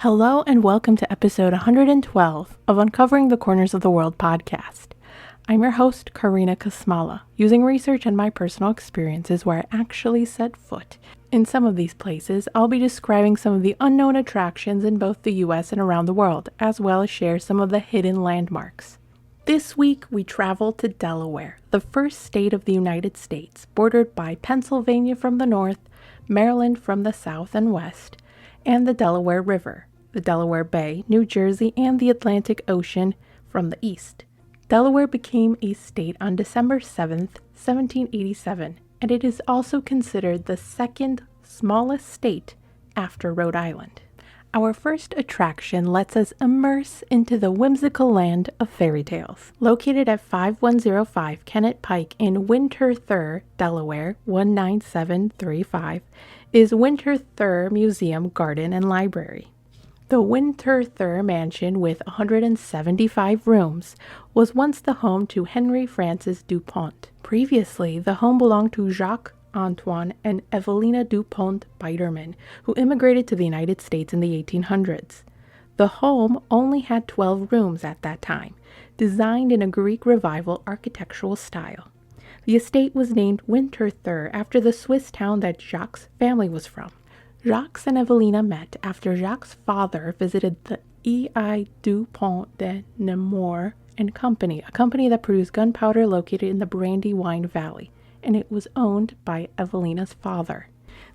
Hello and welcome to episode 112 of Uncovering the Corners of the World podcast. I'm your host, Karina Kasmala, using research and my personal experiences where I actually set foot. In some of these places, I'll be describing some of the unknown attractions in both the US and around the world, as well as share some of the hidden landmarks. This week, we travel to Delaware, the first state of the United States, bordered by Pennsylvania from the north, Maryland from the south and west, and the Delaware River, the Delaware Bay, New Jersey, and the Atlantic Ocean from the east. Delaware became a state on December 7th, 1787, and it is also considered the second smallest state after Rhode Island. Our first attraction lets us immerse into the whimsical land of fairy tales. Located at 5105 Kennett Pike in Winterthur, Delaware, 19735, is Winterthur Museum, Garden, and Library. The Winterthur Mansion, with 175 rooms, was once the home to Henry Francis Dupont. Previously, the home belonged to Jacques Antoine and Evelina Dupont Biederman, who immigrated to the United States in the 1800s. The home only had 12 rooms at that time, designed in a Greek Revival architectural style. The estate was named Winterthur after the Swiss town that Jacques' family was from. Jacques and Evelina met after Jacques' father visited the E.I. Dupont de Nemours and Company, a company that produced gunpowder located in the Brandywine Valley, and it was owned by Evelina's father.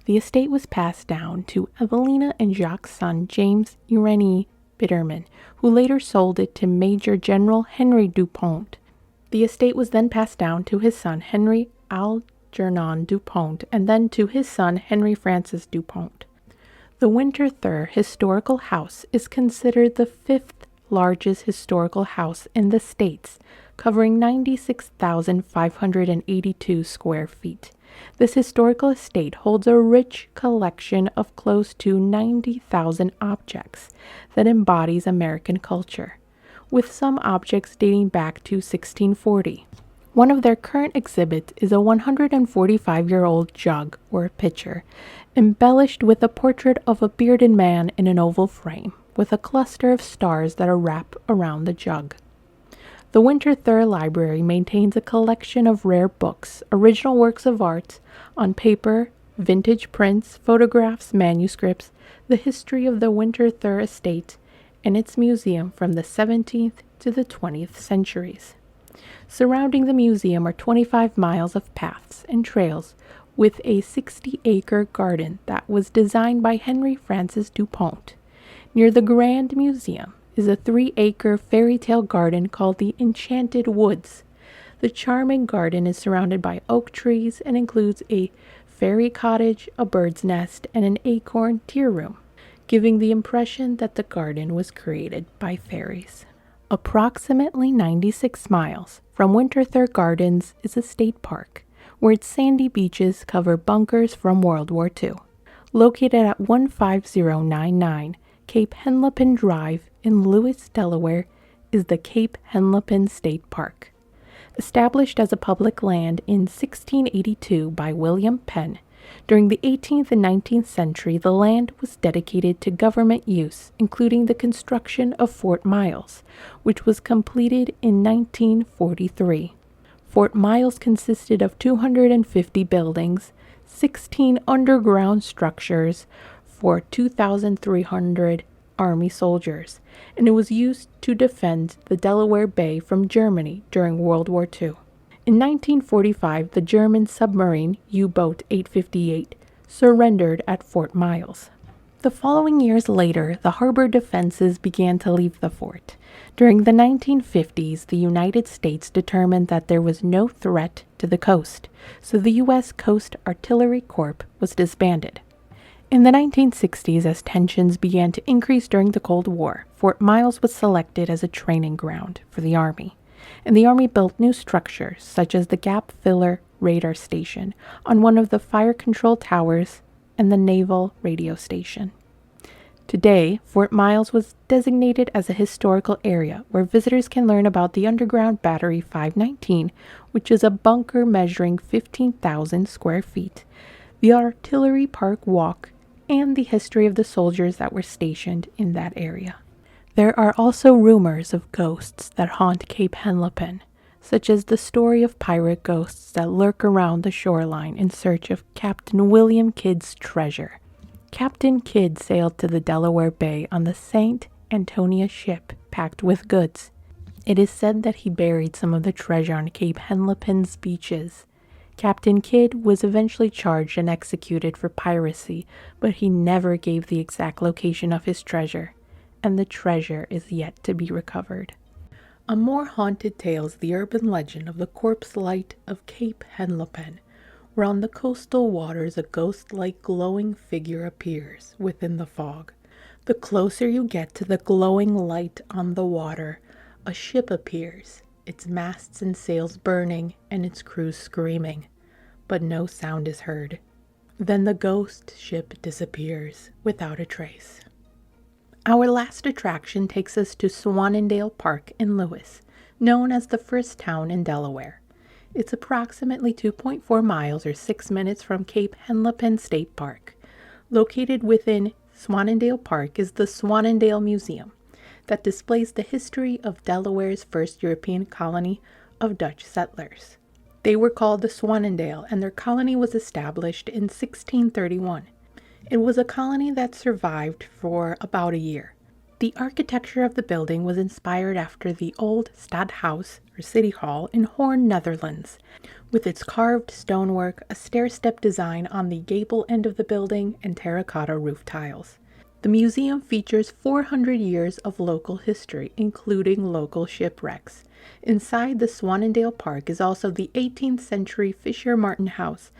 The estate was passed down to Evelina and Jacques' son, James Irene Biederman, who later sold it to Major General Henry Dupont. The estate was then passed down to his son, Henry Algernon Dupont, and then to his son, Henry Francis Dupont. The Winterthur Historical House is considered the fifth largest historical house in the States, covering 96,582 square feet. This historical estate holds a rich collection of close to 90,000 objects that embodies American culture, with some objects dating back to 1640. One of their current exhibits is a 145-year-old jug, or pitcher, embellished with a portrait of a bearded man in an oval frame, with a cluster of stars that are wrapped around the jug. The Winterthur Library maintains a collection of rare books, original works of art, on paper, vintage prints, photographs, manuscripts, the history of the Winterthur estate, and its museum from the 17th to the 20th centuries. Surrounding the museum are 25 miles of paths and trails with a 60-acre garden that was designed by Henry Francis Dupont. Near the Grand Museum is a 3-acre fairy tale garden called the Enchanted Woods. The charming garden is surrounded by oak trees and includes a fairy cottage, a bird's nest, and an acorn tea room, giving the impression that the garden was created by fairies. Approximately 96 miles from Winterthur Gardens is a state park, where its sandy beaches cover bunkers from World War II. Located at 15099 Cape Henlopen Drive in Lewes, Delaware, is the Cape Henlopen State Park. Established as a public land in 1682 by William Penn, during the 18th and 19th century, the land was dedicated to government use, including the construction of Fort Miles, which was completed in 1943. Fort Miles consisted of 250 buildings, 16 underground structures for 2,300 Army soldiers, and it was used to defend the Delaware Bay from Germany during World War II. In 1945, the German submarine U-boat 858 surrendered at Fort Miles. The following years later, the harbor defenses began to leave the fort. During the 1950s, the United States determined that there was no threat to the coast, so the U.S. Coast Artillery Corps was disbanded. In the 1960s, as tensions began to increase during the Cold War, Fort Miles was selected as a training ground for the Army, and the Army built new structures, such as the Gap Filler Radar Station on one of the fire control towers and the Naval Radio Station. Today, Fort Miles was designated as a historical area where visitors can learn about the underground Battery 519, which is a bunker measuring 15,000 square feet, the Artillery Park Walk, and the history of the soldiers that were stationed in that area. There are also rumors of ghosts that haunt Cape Henlopen, such as the story of pirate ghosts that lurk around the shoreline in search of Captain William Kidd's treasure. Captain Kidd sailed to the Delaware Bay on the St. Antonia ship packed with goods. It is said that he buried some of the treasure on Cape Henlopen's beaches. Captain Kidd was eventually charged and executed for piracy, but he never gave the exact location of his treasure, and the treasure is yet to be recovered. A more haunted tale is the urban legend of the corpse light of Cape Henlopen, where on the coastal waters a ghost-like glowing figure appears within the fog. The closer you get to the glowing light on the water, a ship appears, its masts and sails burning and its crew screaming, but no sound is heard. Then the ghost ship disappears without a trace. Our last attraction takes us to Zwaanendael Park in Lewes, known as the first town in Delaware. It's approximately 2.4 miles or 6 minutes from Cape Henlopen State Park. Located within Zwaanendael Park is the Zwaanendael Museum that displays the history of Delaware's first European colony of Dutch settlers. They were called the Zwaanendael, and their colony was established in 1631. It was a colony that survived for about a year. The architecture of the building was inspired after the old Stadhuis, or City Hall, in Hoorn, Netherlands, with its carved stonework, a stair-step design on the gable end of the building, and terracotta roof tiles. The museum features 400 years of local history, including local shipwrecks. Inside the Zwaanendael Park is also the 18th century Fisher Martin house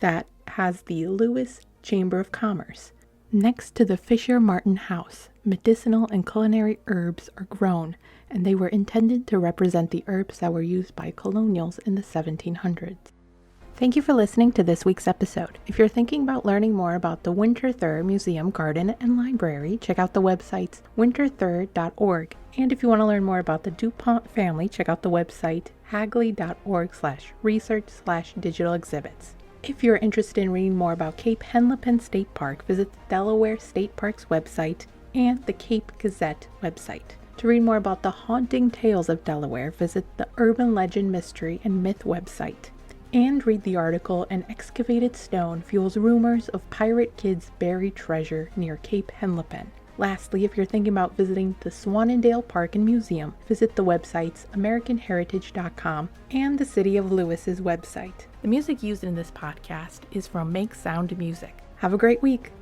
that has the Lewes Chamber of Commerce. Next to the Fisher Martin house, medicinal and culinary herbs are grown, and they were intended to represent the herbs that were used by colonials in the 1700s. Thank you for listening to this week's episode. If you're thinking about learning more about the Winterthur Museum, Garden, and Library, check out the websites winterthur.org. And if you want to learn more about the DuPont family, check out the website hagley.org/research/digital exhibits. If you're interested in reading more about Cape Henlopen State Park, visit the Delaware State Park's website and the Cape Gazette website. To read more about the haunting tales of Delaware, visit the Urban Legend, Mystery, and Myth website. And read the article An Excavated Stone Fuels Rumors of Pirate Kids' Buried Treasure Near Cape Henlopen. Lastly, if you're thinking about visiting the Zwaanendael Park and Museum, visit the websites AmericanHeritage.com and the City of Lewes' website. The music used in this podcast is from Makesoundmusic. Have a great week!